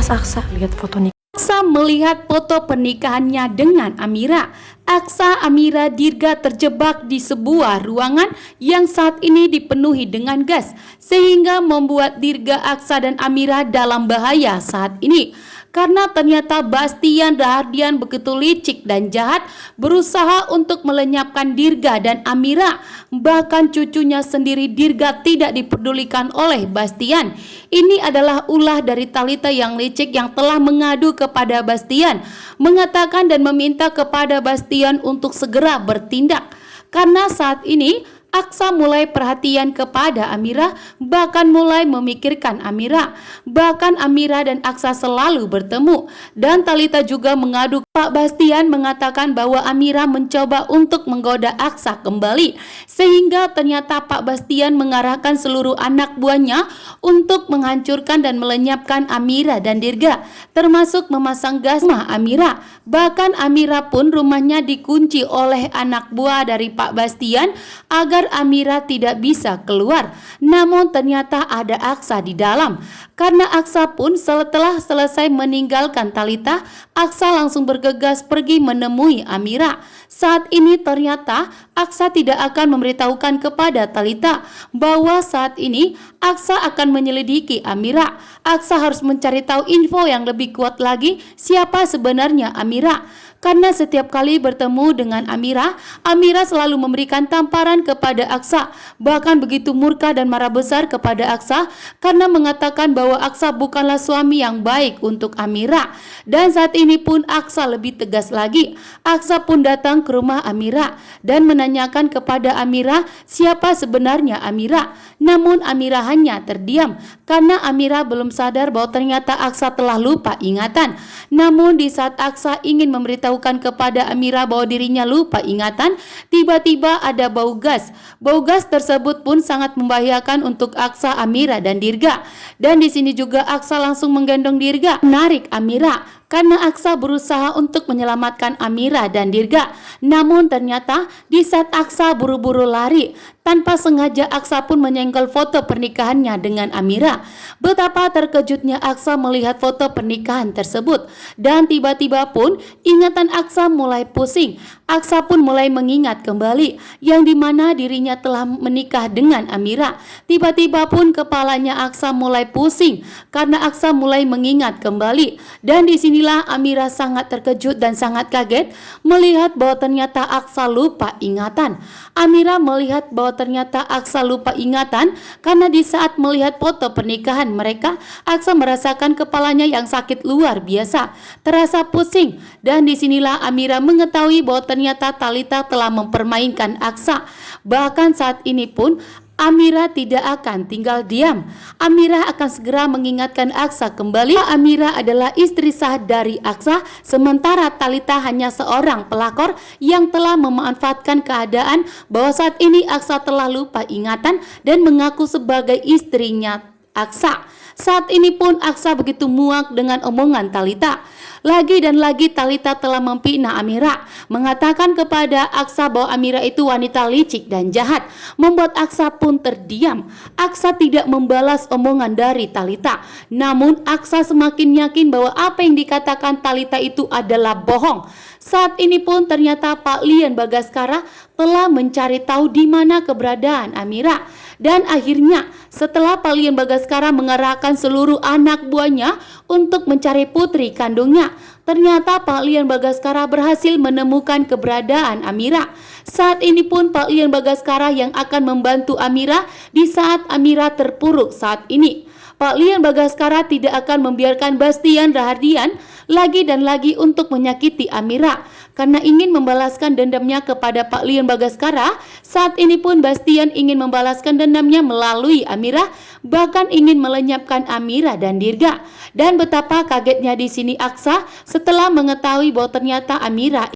Mas Aksa lihat foto nikah. Aksa melihat foto pernikahannya dengan Amira. Aksa, Amira, Dirga terjebak di sebuah ruangan yang saat ini dipenuhi dengan gas, sehingga membuat Dirga, Aksa, dan Amira dalam bahaya saat ini. Karena ternyata Bastian Rahardian begitu licik dan jahat, berusaha untuk melenyapkan Dirga dan Amira. Bahkan cucunya sendiri Dirga tidak diperdulikan oleh Bastian. Ini adalah ulah dari Thalita yang licik yang telah mengadu kepada Bastian, mengatakan dan meminta kepada Bastian untuk segera bertindak. Karena saat ini Aksa mulai perhatian kepada Amira, bahkan mulai memikirkan Amira. Bahkan Amira dan Aksa selalu bertemu. Dan Thalita juga mengadu. Pak Bastian mengatakan bahwa Amira mencoba untuk menggoda Aksa kembali, sehingga ternyata Pak Bastian mengarahkan seluruh anak buahnya untuk menghancurkan dan melenyapkan Amira dan Dirga, termasuk memasang gas rumah Amira. Bahkan Amira pun rumahnya dikunci oleh anak buah dari Pak Bastian agar Amira tidak bisa keluar. Namun ternyata ada Aksa di dalam. Karena Aksa pun setelah selesai meninggalkan Thalita, Aksa langsung bergegas pergi menemui Amira. Saat ini ternyata Aksa tidak akan memberitahukan kepada Thalita bahwa saat ini Aksa akan menyelidiki Amira. Aksa harus mencari tahu info yang lebih kuat lagi siapa sebenarnya Amira. Karena setiap kali bertemu dengan Amira, Amira selalu memberikan tamparan kepada Aksa. Bahkan begitu murka dan marah besar kepada Aksa karena mengatakan bahwa Aksa bukanlah suami yang baik untuk Amira. Dan saat ini pun Aksa lebih tegas lagi. Aksa pun datang ke rumah Amira dan menanyakan kepada Amira siapa sebenarnya Amira. Namun Amira hanya terdiam karena Amira belum sadar bahwa ternyata Aksa telah lupa ingatan. Namun di saat Aksa ingin memberitahukan kepada Amira bahwa dirinya lupa ingatan, tiba-tiba ada bau gas. Bau gas tersebut pun sangat membahayakan untuk Aksa, Amira, dan Dirga. Dan di sini juga Aksa langsung menggendong Dirga, menarik Amira. Karena Aksa berusaha untuk menyelamatkan Amira dan Dirga. Namun ternyata di saat Aksa buru-buru lari, tanpa sengaja Aksa pun menyenggol foto pernikahannya dengan Amira. Betapa terkejutnya Aksa melihat foto pernikahan tersebut. Dan tiba-tiba pun ingatan Aksa mulai pusing. Aksa pun mulai mengingat kembali yang dimana dirinya telah menikah dengan Amira. Tiba-tiba pun kepalanya Aksa mulai pusing karena Aksa mulai mengingat kembali. Dan di sini Amira sangat terkejut dan sangat kaget melihat bahwa ternyata Aksa lupa ingatan. Amira melihat bahwa ternyata Aksa lupa ingatan karena di saat melihat foto pernikahan mereka, Aksa merasakan kepalanya yang sakit luar biasa, terasa pusing. Dan disinilah Amira mengetahui bahwa ternyata Thalita telah mempermainkan Aksa. Bahkan saat ini pun Amira tidak akan tinggal diam. Amira akan segera mengingatkan Aksa kembali. Amira adalah istri sah dari Aksa, sementara Thalita hanya seorang pelakor yang telah memanfaatkan keadaan bahwa saat ini Aksa telah lupa ingatan dan mengaku sebagai istrinya Aksa. Saat ini pun Aksa begitu muak dengan omongan Thalita. Lagi dan lagi Thalita telah memfitnah Amira, mengatakan kepada Aksa bahwa Amira itu wanita licik dan jahat, membuat Aksa pun terdiam. Aksa tidak membalas omongan dari Thalita, namun Aksa semakin yakin bahwa apa yang dikatakan Thalita itu adalah bohong. Saat ini pun ternyata Pak Lian Bagaskara telah mencari tahu di mana keberadaan Amira. Dan akhirnya setelah Pak Lian Bagaskara mengerahkan seluruh anak buahnya untuk mencari putri kandungnya, ternyata Pak Lian Bagaskara berhasil menemukan keberadaan Amira. Saat ini pun Pak Lian Bagaskara yang akan membantu Amira di saat Amira terpuruk saat ini. Pak Lian Bagaskara tidak akan membiarkan Bastian Rahardian lagi dan lagi untuk menyakiti Amira. Karena ingin membalaskan dendamnya kepada Pak Lian Bagaskara, saat ini pun Bastian ingin membalaskan dendamnya melalui Amira, bahkan ingin melenyapkan Amira dan Dirga. Dan betapa kagetnya di sini Aksa setelah mengetahui bahwa ternyata Amira